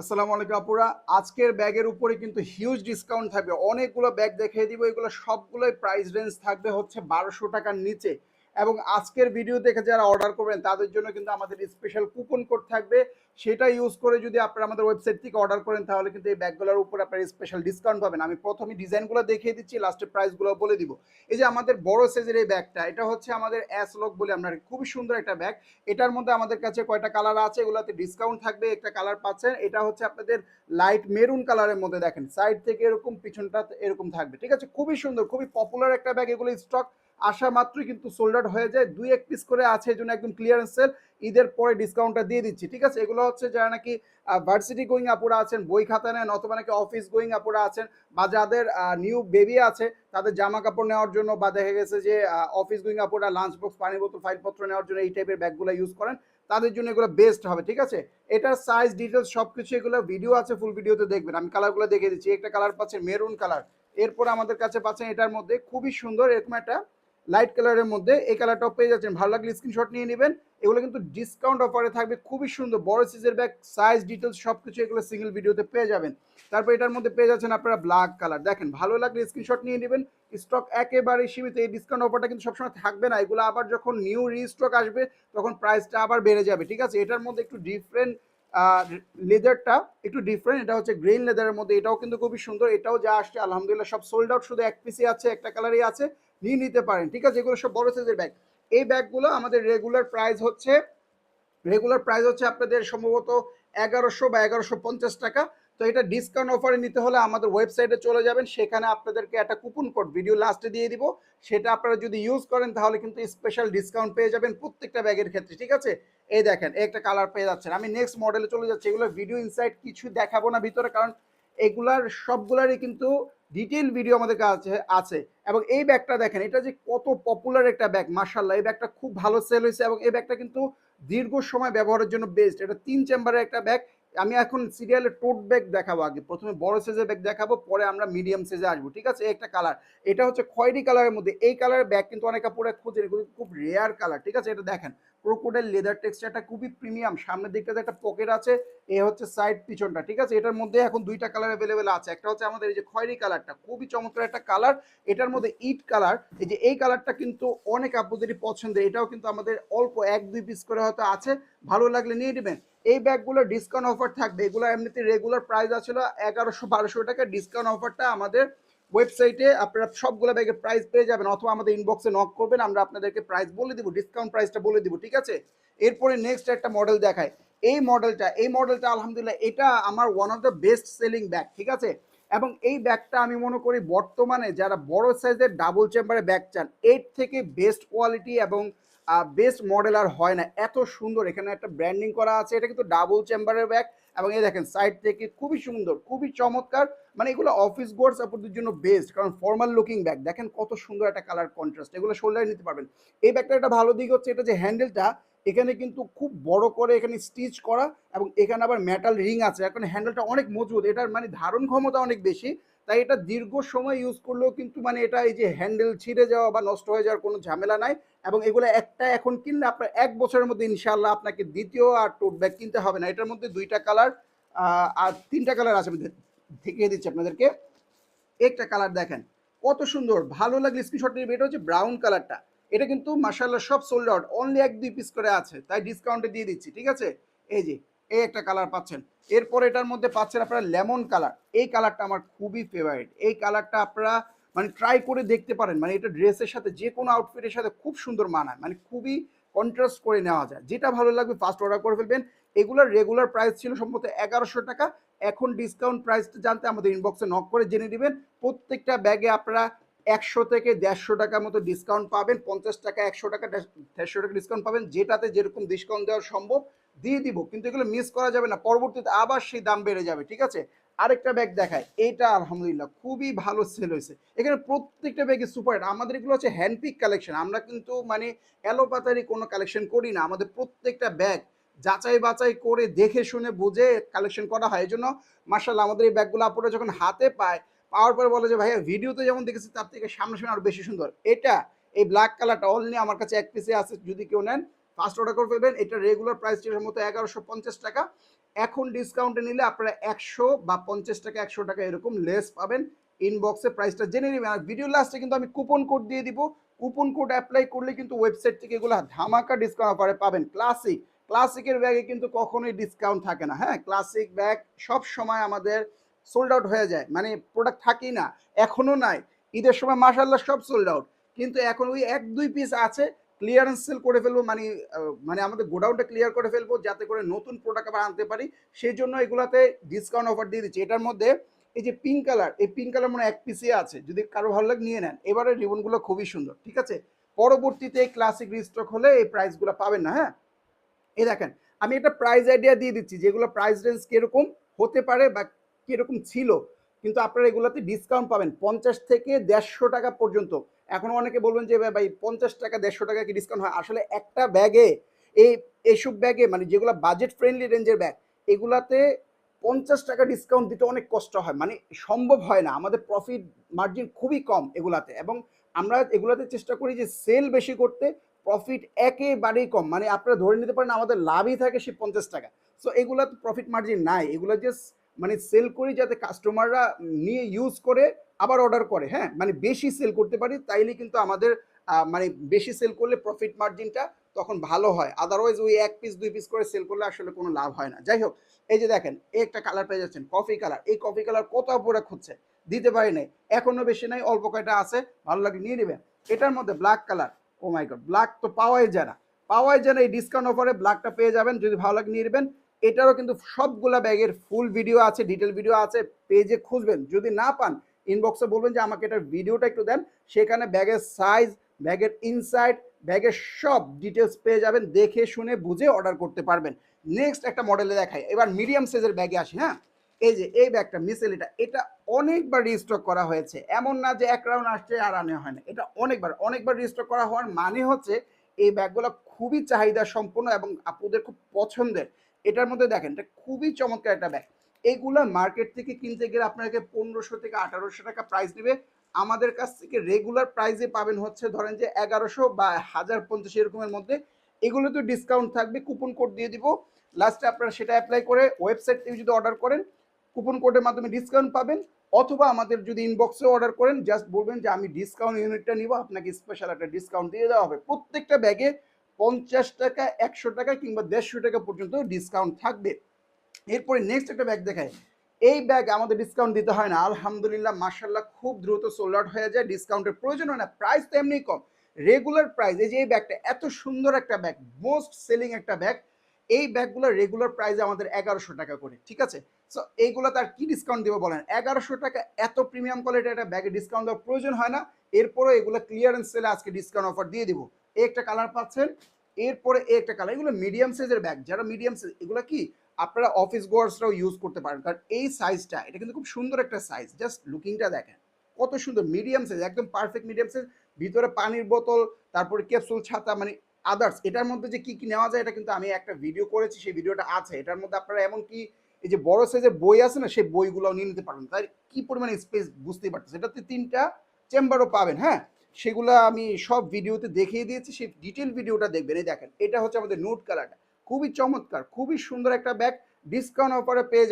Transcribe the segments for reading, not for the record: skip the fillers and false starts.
আসসালামু আলাইকুম আপুরা। আজকের ব্যাগের উপরে কিন্তু হিউজ ডিসকাউন্ট থাকবে। অনেকগুলো ব্যাগ দেখিয়ে দিব। এগুলো সবগুলোই প্রাইস রেঞ্জ থাকবে হচ্ছে ১২০০ টাকার নিচে। এবং আজকের ভিডিও দেখে যারা অর্ডার করবেন তাদের জন্য কিন্তু আমাদের স্পেশাল কুপন কোড থাকবে। সেটা ইউজ করে যদি আপনারা আমাদের ওয়েবসাইট থেকে অর্ডার করেন তাহলে কিন্তু এই ব্যাগগুলোর উপরে আপনারা স্পেশাল ডিসকাউন্ট পাবেন। আমি প্রথমে ডিজাইনগুলো দেখিয়ে দিচ্ছি, লাস্টে প্রাইসগুলো বলে দিব। এই যে আমাদের বড় সাইজের এই ব্যাগটা, এটা হচ্ছে আমাদের অ্যাস লক বলে আমরা, খুবই সুন্দর একটা ব্যাগ। এটার মধ্যে আমাদের কাছে কয়টা কালার আছে, এগুলোতে ডিসকাউন্ট থাকবে। একটা কালার পাচ্ছেন, এটা হচ্ছে আপনাদের লাইট মেরুন কালারের মধ্যে। দেখেন সাইড থেকে এরকম, পিছনটা এরকম থাকবে। ঠিক আছে, খুবই সুন্দর, খুবই পপুলার একটা ব্যাগ। এগুলো স্টক আসা মাত্রই কিন্তু সোল্ড আউট হয়ে যায়। দুই এক পিস করে আছে, এই জন্য একদম ক্লিয়ারেন্স সেল। ঈদের পরে ডিসকাউন্টটা দিয়ে দিচ্ছি। ঠিক আছে, এগুলো হচ্ছে যারা নাকি ভার্সিটি গোয়িং আপুরা আছেন, বই খাতা নেন, অথবা নাকি অফিস গোয়িং আপুরা আছেন, বা যাদের নিউ বেবি আছে তাদের জামা কাপড় নেওয়ার জন্য, বা দেখা গেছে যে অফিস গোয়িং আপুরা লাঞ্চ বক্স, পানি বোতল, ফাইলপত্র নেওয়ার জন্য এই টাইপের ব্যাগগুলো ইউজ করেন, তাদের জন্য এগুলো বেস্ট হবে। ঠিক আছে, এটার সাইজ ডিটেলস সবকিছু এগুলো ভিডিও আছে, ফুল ভিডিওতে দেখবেন। আমি কালারগুলো দেখিয়ে দিচ্ছি। একটা কালার পাচ্ছেন মেরুন কালার, এরপর আমাদের কাছে পাচ্ছেন এটার মধ্যে খুবই সুন্দর এরকম একটা লাইট কালারের মধ্যে। এই কালারটাও পেয়ে যাচ্ছেন, ভালো লাগলে স্ক্রিনশট নিয়ে নেবেন। এগুলো কিন্তু ডিসকাউন্ট অফারে থাকবে, খুবই সুন্দর বড় সাইজের ব্যাগ। সাইজ ডিটেলস সবকিছু এগুলো সিঙ্গেল ভিডিওতে পেয়ে যাবেন। তারপর এটার মধ্যে পেয়ে যাচ্ছেন আপনারা ব্ল্যাক কালার। দেখেন ভালো লাগলে স্ক্রিনশট নিয়ে নেবেন। স্টক একেবারে সীমিত। এই ডিসকাউন্ট অফারটা কিন্তু সবসময় থাকবে না, এগুলো আবার যখন নিউ রিস্টক আসবে তখন প্রাইসটা আবার বেড়ে যাবে। ঠিক আছে, এটার মধ্যে একটু ডিফারেন্ট লেদারটা একটু ডিফারেন্ট, এটা হচ্ছে গ্রিন লেদারের মধ্যে। এটাও কিন্তু খুবই সুন্দর। এটাও যা আসছে আলহামদুলিল্লাহ সব সোল্ড আউট, শুধু এক পিসি আছে, একটা কালারই আছে, নিয়ে নিতে পারেন। ঠিক আছে, এগুলো সব বড় সাইজের ব্যাগ। এই ব্যাগগুলো আমাদের রেগুলার প্রাইস হচ্ছে আপনাদের সম্ভবত ১১০০ বা ১১৫০ টাকা। তো এটা ডিসকাউন্ট অফারে নিতে হলে আমাদের ওয়েবসাইটে চলে যাবেন, সেখানে আপনাদেরকে একটা কুপন কোড ভিডিও লাস্টে দিয়ে দিব। সেটা আপনারা যদি ইউজ করেন তাহলে কিন্তু স্পেশাল ডিসকাউন্ট পেয়ে যাবেন প্রত্যেকটা ব্যাগের ক্ষেত্রে। ঠিক আছে, এই দেখেন একটা কালার পেয়ে যাচ্ছেন। আমি নেক্সট মডেলে চলে যাচ্ছি। এগুলো ভিডিও ইনসাইট কিছু দেখাবো না ভিতরে, কারণ এগুলার সবগুলারই কিন্তু ডিটেল ভিডিও আমাদের কাছে আছে। এবং এই ব্যাগটা দেখেন, এটা যে কত পপুলার একটা ব্যাগ, মাশাআল্লাহ। এই ব্যাগটা খুব ভালো সেল হয়েছে এবং এই ব্যাগটা কিন্তু দীর্ঘ সময় ব্যবহারের জন্য বেস্ট। এটা 3 চেম্বারের একটা ব্যাগ। আমি এখন সিরিয়ালে টোট ব্যাগ দেখাবো। আগে প্রথমে বড় সাইজের ব্যাগ দেখাবো, পরে আমরা মিডিয়াম সাইজে আসবো। ঠিক আছে, একটা কালার, এটা হচ্ছে খয়েরি কালারের মধ্যে। এই কালারের ব্যাগ কিন্তু অনেক আপুরা খুঁজে, এগুলো খুব রেয়ার কালার। ঠিক আছে, এটা দেখেন ক্রোকোডাইল লেদার টেক্সচারটা খুবই প্রিমিয়াম। সামনের দিকটাতে একটা পকেট আছে, এ হচ্ছে সাইড পিছনটা। ঠিক আছে, এটার মধ্যে এখন দুইটা কালার অ্যাভেলেবেল আছে। একটা হচ্ছে আমাদের এই যে খয়েরি কালারটা, খুবই চমৎকার একটা কালার। এটার মধ্যে ইট কালার, এই যে এই কালারটা কিন্তু অনেক আপুদেরই পছন্দের। এটাও কিন্তু আমাদের অল্প এক দুই পিস করে হয়তো আছে, ভালো লাগলে নিয়ে নেবেন। এই ব্যাগগুলো ডিসকাউন্ট অফার থাকবে। এগুলো এমনিতে রেগুলার প্রাইস আছিল ১১০০-১২০০ টাকা। ডিসকাউন্ট অফারটা আমাদের ওয়েবসাইটে আপনারা সবগুলো ব্যাগের প্রাইস পেয়ে যাবেন, অথবা আমাদের ইনবক্সে নক করবেন, আমরা আপনাদেরকে প্রাইস বলে দিব, ডিসকাউন্ট প্রাইসটা বলে দিব। ঠিক আছে, এরপরে নেক্সট একটা মডেল দেখায়। এই মডেলটা আলহামদুলিল্লাহ এটা আমার one of the best selling bag. ঠিক আছে, এবং এই ব্যাগটা আমি মনে করি বর্তমানে যারা বড় সাইজের ডাবল চেম্বারে ব্যাগ চান, এর থেকে বেস্ট কোয়ালিটি এবং বেস্ট মডেল আর হয় না। এত সুন্দর, এখানে একটা ব্র্যান্ডিং করা আছে। এটা কিন্তু ডাবল চেম্বারের ব্যাগ, এবং এই দেখেন সাইড থেকে খুবই সুন্দর, খুবই চমৎকার। মানে এগুলো অফিস গোয়ার্স আপনাদের জন্য বেস্ট, কারণ ফর্মাল লুকিং ব্যাগ। দেখেন কত সুন্দর একটা কালার কন্ট্রাস্ট, এগুলো শোল্ডারে নিতে পারবেন। এই ব্যাগটা একটা ভালো দিক হচ্ছে এটা যে হ্যান্ডেলটা এখানে কিন্তু খুব বড় করে এখানে স্টিচ করা, এবং এখানে আবার মেটাল রিং আছে। এখন হ্যান্ডেলটা অনেক মজবুত, এটার মানে ধারণ ক্ষমতা অনেক বেশি। তাই এটা দীর্ঘ সময় ইউজ করলেও কিন্তু মানে এটা এই যে হ্যান্ডেল ছিঁড়ে যাওয়া বা নষ্ট হয়ে যাওয়ার কোনো ঝামেলা নাই। এবং এগুলো একটা এখন কিনলে আপনার ১ বছরের মধ্যে ইনশাআল্লাহ আপনাকে দ্বিতীয় আর টোট ব্যাগ কিনতে হবে না। এটার মধ্যে দুইটা কালার আর তিনটা কালার আছে, আমি দেখিয়ে দিচ্ছি আপনাদেরকে। একটা কালার দেখেন কত সুন্দর, ভালো লাগলে স্ক্রিনশট নিয়ে। এটা হচ্ছে ব্রাউন কালারটা, এটা কিন্তু মাশাআল্লাহ সব সোল্ড আউট, অনলি এক দুই পিস করে আছে, তাই ডিসকাউন্টে দিয়ে দিচ্ছি। ঠিক আছে, এই যে এই একটা কালার পাচ্ছেন। এরপর এটার মধ্যে পাচ্ছেন আপনারা লেমন কালার। এই কালারটা আমার খুবই ফেভারিট। এই কালারটা আপনারা মানে ট্রাই করে দেখতে পারেন, মানে এটা ড্রেসের সাথে যে কোনো আউটফিটের সাথে খুব সুন্দর মানায়, মানে খুবই কন্ট্রাস্ট করে নেওয়া যায়। যেটা ভালো লাগবে ফার্স্ট অর্ডার করে ফেলবেন। এগুলোর রেগুলার প্রাইস ছিল সম্ভবত ১১০০ টাকা। এখন ডিসকাউন্ট প্রাইসটা জানতে আমাদের ইনবক্সে নক করে জেনে নেবেন। প্রত্যেকটা ব্যাগে আপনারা ১০০ থেকে ১৫০ টাকার মতো ডিসকাউন্ট পাবেন। ৫০ টাকা, ১০০ টাকা, ১৫০ টাকা ডিসকাউন্ট পাবেন। যেটাতে যেরকম ডিসকাউন্ট দেওয়া সম্ভব দিয়ে দিব, কিন্তু এগুলো মিস করা যাবে না, পরবর্তীতে আবার সেই দাম বেড়ে যাবে। ঠিক আছে, আরেকটা ব্যাগ দেখায়। এইটা আলহামদুলিল্লাহ খুবই ভালো সেল হয়েছে। এখানে প্রত্যেকটা ব্যাগে সুপার। আমাদের এগুলো হচ্ছে হ্যান্ডপিক কালেকশন, আমরা কিন্তু মানে এলোপাতারি কোনো কালেকশন করি না। আমাদের প্রত্যেকটা ব্যাগ যাচাই বাছাই করে দেখে শুনে বুঝে কালেকশন করা হয়। এই জন্য মার্শাল্লাহ আমাদের এই ব্যাগগুলো আপনারা যখন হাতে পাওয়ার পরে বলে যে ভাইয়া ভিডিওতে যেমন দেখেছি তার থেকে সামনাসামনি আরো বেশি সুন্দর। এটা এই ব্ল্যাক কালারটা অনলি আমার কাছে এক পিসে আছে, যদি কেউ নেন ফার্স্ট অর্ডার করে ফেলবেন। এটা রেগুলার প্রাইস ছিল মতো ১১৫০ টাকা। এখন ডিসকাউন্টে নিলে আপনারা 100 বা 50 টাকা 100 টাকা এরকম লেস পাবেন। ইনবক্সে প্রাইসটা জেনে নেবেন। আর ভিডিও লাস্টে কিন্তু আমি কুপন কোড দিয়ে দিব। কুপন কোড অ্যাপ্লাই করলে কিন্তু ওয়েবসাইট থেকে এগুলো ধামাকা ডিসকাউন্ট অফারে পাবেন। ক্লাসিকের ব্যাগে কিন্তু কখনোই ডিসকাউন্ট থাকে না। হ্যাঁ, ক্লাসিক ব্যাগ সব সময় আমাদের সোল্ড আউট হয়ে যায়, মানে প্রোডাক্ট থাকেই না, এখনো নাই। ঈদের সময় মাশাআল্লাহ সব সোল্ড আউট, কিন্তু এখন ওই 1-2 পিস আছে। ক্লিয়ারেন্স সেল করে ফেলবো, মানে আমাদের গোডাউনটা ক্লিয়ার করে ফেলবো যাতে করে নতুন প্রোডাক্ট আবার আনতে পারি। সেই জন্য এগুলাতে ডিসকাউন্ট অফার দিয়ে দিচ্ছি। এটার মধ্যে এই যে পিঙ্ক কালার, এই পিঙ্ক কালার মানে এক পিসই আছে, যদি কারো ভালো লাগে নিয়ে নেন। এবারে রিবনগুলো খুবই সুন্দর, ঠিক আছে। পরবর্তীতে ক্লাসিক রিস্টক হলে এই প্রাইসগুলো পাবেন না। হ্যাঁ, এই দেখেন, আমি একটা প্রাইস আইডিয়া দিয়ে দিচ্ছি যেগুলো প্রাইস রেঞ্জ কিরকম হতে পারে বা কিরকম ছিল, কিন্তু আপনারা এগুলোতে ডিসকাউন্ট পাবেন 50 থেকে 150 টাকা পর্যন্ত। এখন অনেকে বলবেন যে ভাই 50 টাকা 150 টাকা কি ডিসকাউন্ট হয়? আসলে একটা ব্যাগে এই এইসব ব্যাগে মানে যেগুলো বাজেট ফ্রেন্ডলি রেঞ্জের ব্যাগ, এগুলাতে 50 টাকা ডিসকাউন্ট দিতে অনেক কষ্ট হয়, মানে সম্ভব হয় না। আমাদের প্রফিট মার্জিন খুবই কম এগুলাতে, এবং আমরা এগুলাতে চেষ্টা করি যে সেল বেশি করতে, প্রফিট একেবারেই কম। মানে আপনারা ধরে নিতে পারেন আমাদের লাভই থাকে সে 50 টাকা। সো এগুলা তো প্রফিট মার্জিন নাই, এগুলো জাস্ট মানে সেল করি যাতে কাস্টমাররা নিয়ে ইউজ করে আবার অর্ডার করে। হ্যাঁ, মানে বেশি সেল করতে পারি, তাইলে কিন্তু আমাদের মানে বেশি সেল করলে প্রফিট মার্জিনটা তখন ভালো হয়। আদারওয়াইজ ওই 1 পিস 2 পিস করে সেল করলে আসলে কোনো লাভ হয় না। যাই হোক, এই যে দেখেন, এই একটা কালার পেয়ে যাচ্ছেন কফি কালার। এই কফি কালার কত আপুরা খুঁজছে, দিতে পারি নাই, এখনো বেশি নাই, অল্প কয়টা আছে, ভালো লাগে নিয়ে নেবেন। এটার মধ্যে ব্ল্যাক কালার, ও মাই গড, ব্ল্যাক তো পাওয়াই যায় না। এই ডিসকাউন্ট অফারে ব্ল্যাকটা পেয়ে যাবেন, যদি ভালো লাগে নিয়ে নেবেন। এটারও কিন্তু সবগুলা ব্যাগের ফুল ভিডিও আছে, ডিটেল ভিডিও আছে, পেজে খুঁজবেন। যদি না পান ইনবক্সে বলবেন যে আমাকে এটার ভিডিওটা একটু দেন, সেখানে ব্যাগের সাইজ, ব্যাগের ইনসাইড, ব্যাগের সব ডিটেলস পেয়ে যাবেন, দেখে শুনে বুঝে অর্ডার করতে পারবেন। নেক্সট একটা মডেলে দেখাই, এবার মিডিয়াম সাইজের ব্যাগে আসি। হ্যাঁ, এই যে এই ব্যাগটা মিসেল, এটা অনেকবার রিস্টক করা হয়েছে, এমন না যে এক রাউন্ড আসছে আর আনা হয় না, এটা অনেকবার রিস্টক করা হওয়ার মানে হচ্ছে এই ব্যাগগুলো খুবই চাহিদা সম্পন্ন এবং আপুদের খুব পছন্দের। এটার মধ্যে দেখেন, এটা খুবই চমৎকার একটা ব্যাগ। এইগুলা মার্কেট থেকে কিনতে গেলে আপনাকে 1500 থেকে 1800 টাকা প্রাইস নেবে। আমাদের কাছ থেকে রেগুলার প্রাইসে পাবেন হচ্ছে ধরেন যে 1100 বা 1050 এরকমের মধ্যে। এগুলো তো ডিসকাউন্ট থাকবে, কুপন কোড দিয়ে দিব লাস্টে, আপনারা সেটা অ্যাপ্লাই করে ওয়েবসাইট থেকে যদি অর্ডার করেন কুপন কোডের মাধ্যমে ডিসকাউন্ট পাবেন। অথবা আমাদের যদি ইনবক্সে অর্ডার করেন, জাস্ট বলবেন যে আমি ডিসকাউন্ট ইউনিটটা নিব, আপনাকে স্পেশাল একটা ডিসকাউন্ট দিয়ে দেওয়া হবে। প্রত্যেকটা ব্যাগে 50 টাকা, 100 টাকা কিংবা 150 টাকা পর্যন্ত ডিসকাউন্ট থাকবে। এরপরে নেক্সট একটা ব্যাগ দেখায়। এই ব্যাগ আমাদের ডিসকাউন্ট দিতে হয় না, আলহামদুলিল্লাহ মাশাআল্লাহ, খুব দ্রুত সোল্ড আউট হয়ে যায়, ডিসকাউন্টের প্রয়োজন হয় না, প্রাইস তো এমনি কম। রেগুলার প্রাইস, এই যে এই ব্যাগটা এত সুন্দর একটা ব্যাগ, মোস্ট সেলিং একটা ব্যাগ, এই ব্যাগগুলো রেগুলার প্রাইস আমাদের 1100 টাকা করে, ঠিক আছে। সো এইগুলো তার কি ডিসকাউন্ট দেবো বলেন, 1100 টাকা, এত প্রিমিয়াম কোয়ালিটির একটা ব্যাগে ডিসকাউন্ট দেওয়ার প্রয়োজন হয় না। এরপরে এগুলো ক্লিয়ারেন্স সেলে আজকে ডিসকাউন্ট অফার দিয়ে দিব। এই একটা কালার পাচ্ছেন, এরপরে এই একটা কালার। এগুলো মিডিয়াম সাইজের ব্যাগ, যারা মিডিয়াম সাইজ, এগুলো কি আপনারা অফিস গোয়ার্সরাও ইউজ করতে পারেন, কারণ এই সাইজটা, এটা কিন্তু খুব সুন্দর একটা সাইজ। জাস্ট লুকিংটা দেখেন কত সুন্দর, মিডিয়াম সাইজ, একদম পারফেক্ট মিডিয়াম সাইজ। ভিতরে পানির বোতল, তারপরে ক্যাপসুল, ছাতা, মানে আদার্স এটার মধ্যে যে কি কি নেওয়া যায় এটা কিন্তু আমি একটা ভিডিও করেছি, সেই ভিডিওটা আছে। এটার মধ্যে আপনারা এমন কি এই যে বড় সাইজের বই আছে না, সেই বইগুলো নিয়ে নিতে পারেন। তাই কি পরিমাণে স্পেস বুঝতেই পারতেছে। এটাতে 3টা চেম্বারও পাবেন। হ্যাঁ, সেগুলো আমি সব ভিডিওতে দেখিয়ে দিয়েছি, সেই ডিটেল ভিডিওটা দেখবেন। এই দেখেন, এটা হচ্ছে আমাদের নুট কালারটা, খুবই চমৎকার, খুবই সুন্দর একটা ব্যাগ, ডিসকাউন্ট অফারে পেয়ে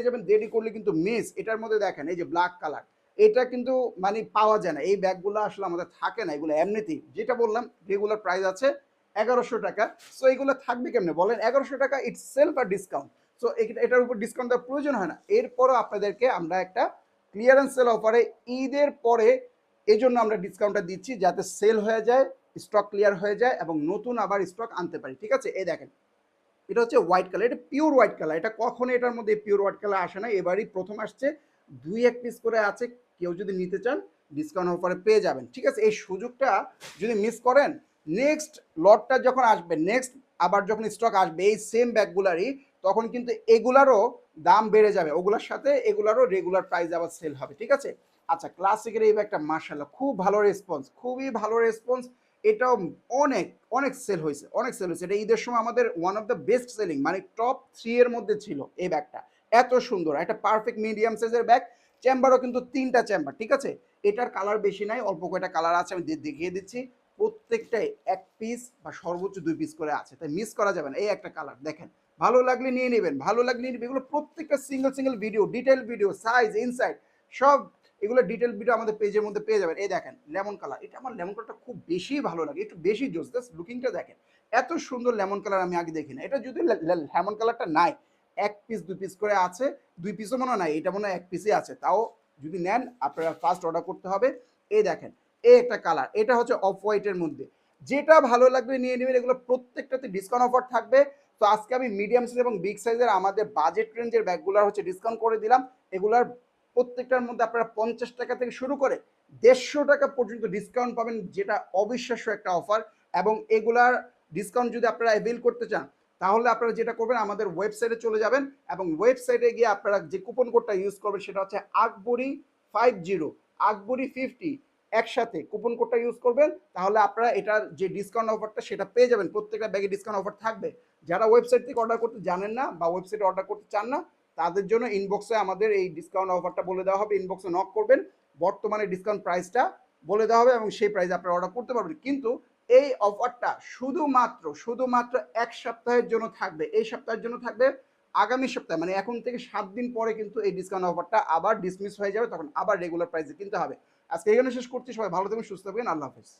যাবেন। দেরি করলে কিন্তু মিস। এটার মধ্যে দেখেন এই যে ব্ল্যাক কালার, এটা কিন্তু মানে পাওয়া যায় না, এই ব্যাগগুলো আসলে আমাদের থাকে না, এগুলো এমনিতেই, যেটা বললাম রেগুলার প্রাইস আছে 1100 টাকা। সো এগুলো থাকবে কেমনে বলেন, 1100 টাকা ইটস সেলফ আর ডিসকাউন্ট। সো এটার উপর ডিসকাউন্ট দেওয়ার প্রয়োজন হয় না। এরপরও আপনাদেরকে আমরা একটা ক্লিয়ারেন্স সেল অফারে ঈদের পরে এই জন্য আমরা ডিসকাউন্টটা দিচ্ছি, যাতে সেল হয়ে যায়, স্টক ক্লিয়ার হয়ে যায় এবং নতুন আবার স্টক আনতে পারি, ঠিক আছে। এই দেখেন, এটা হচ্ছে হোয়াইট কালার, এটা পিওর হোয়াইট কালার, এটা কখনো এটার মধ্যে পিওর হোয়াইট কালার আসে না, এবারই প্রথম আসছে। 2-1 পিস করে আছে, কেউ যদি নিতে চান ডিসকাউন্ট অফারে পেয়ে যাবেন, ঠিক আছে। এই সুযোগটা যদি মিস করেন, নেক্সট লটটা যখন আসবে, নেক্সট আবার যখন স্টক আসবে এই সেম ব্যাগগুলারই, তখন কিন্তু এগুলারও দাম বেড়ে যাবে, ওগুলোর সাথে এগুলারও রেগুলার প্রাইস আবার সেল হবে, ঠিক আছে। আচ্ছা, ক্লাসিকের এই ব্যাগটা মাশাআল্লাহ খুব ভালো রেসপন্স, খুবই ভালো রেসপন্স। এটাও অনেক অনেক সেল হয়েছে। এটা ঈদের সময় আমাদের one of the best selling, মানে টপ 3 এর মধ্যে ছিল এই ব্যাগটা। এত সুন্দর একটা পারফেক্ট মিডিয়াম সাইজের ব্যাগ, চেম্বারও কিন্তু 3টা চেম্বার, ঠিক আছে। এটার কালার বেশি নাই, অল্প কয়টা কালার আছে, আমি দেখিয়ে দিচ্ছি। প্রত্যেকটাই 1 পিস বা সর্বোচ্চ 2 পিস করে আছে, তাই মিস করা যাবে না। এই একটা কালার দেখেন, ভালো লাগলে নিয়ে নেবেন, ভালো লাগলে নিয়ে নেবেন। এগুলো প্রত্যেকটা single video, detail video, size, inside সব এগুলো ডিটেইল ভিডিও আমাদের পেজের মধ্যে পেয়ে যাবেন। এই দেখেন লেমন কালার, এটা আমার লেমন কালারটা খুব বেশি ভালো লাগে, একটু বেশি জোস। জাস্ট লুকিংটা দেখেন, এত সুন্দর লেমন কালার আমি আগে দেখি না। এটা যদি লেমন কালারটা নাই, ১ পিস ২ পিস করে আছে, ২ পিসও মনে হয় নাই, এটা মনে হয় ১ পিসই আছে। তাও যদি নেন আপনারা ফার্স্ট অর্ডার করতে হবে। এই দেখেন, এই একটা কালার, এটা হচ্ছে অফ হোয়াইটের মধ্যে। যেটা ভালো লাগবে নিয়ে নেবেন। এগুলো প্রত্যেকটাতে ডিসকাউন্ট অফার থাকবে। তো আজকে আমি মিডিয়াম সাইজ এবং বিগ সাইজের আমাদের বাজেট রেঞ্জের ব্যাগগুলোর হচ্ছে ডিসকাউন্ট করে দিলাম। এগুলার প্রত্যেকটার মধ্যে আপনারা ৫০ টাকা থেকে শুরু করে ১৫০ টাকা পর্যন্ত ডিসকাউন্ট পাবেন, যেটা অবিশ্বাস্য একটা অফার। এবং এগুলার ডিসকাউন্ট যদি আপনারা অ্যাভেল করতে চান, তাহলে আপনারা যেটা করবেন আমাদের ওয়েবসাইটে চলে যাবেন এবং ওয়েবসাইটে গিয়ে আপনারা যে কুপন কোডটা ইউজ করবেন সেটা হচ্ছে আকবরী 50, আকবরী 50 একসাথে কুপন কোডটা ইউজ করবেন। তাহলে আপনারা এটার যে ডিসকাউন্ট অফারটা সেটা পেয়ে যাবেন। প্রত্যেকটা ব্যাগে ডিসকাউন্ট অফার থাকবে। যারা ওয়েবসাইট থেকে অর্ডার করতে জানেন না বা ওয়েবসাইটে অর্ডার করতে চান না, তাদের জন্য ইনবক্সে আমাদের এই ডিসকাউন্ট অফারটা বলে দেওয়া হবে। ইনবক্সে নক করবেন, বর্তমানে ডিসকাউন্ট প্রাইসটা বলে দেওয়া হবে এবং সেই প্রাইসে আপনারা অর্ডার করতে পারবেন। কিন্তু এই অফারটা শুধুমাত্র ১ সপ্তাহের জন্য থাকবে। এই সপ্তাহের জন্য থাকবে। আগামী সপ্তাহে মানে এখন থেকে ৭ দিন পরে কিন্তু এই ডিসকাউন্ট অফারটা আবার ডিসমিস হয়ে যাবে, তখন আবার রেগুলার প্রাইসে কিনতে হবে। আজকে এখানে শেষ করছি। সবাই ভালো থাকবেন, সুস্থ থাকবেন। আল্লাহ হাফেজ।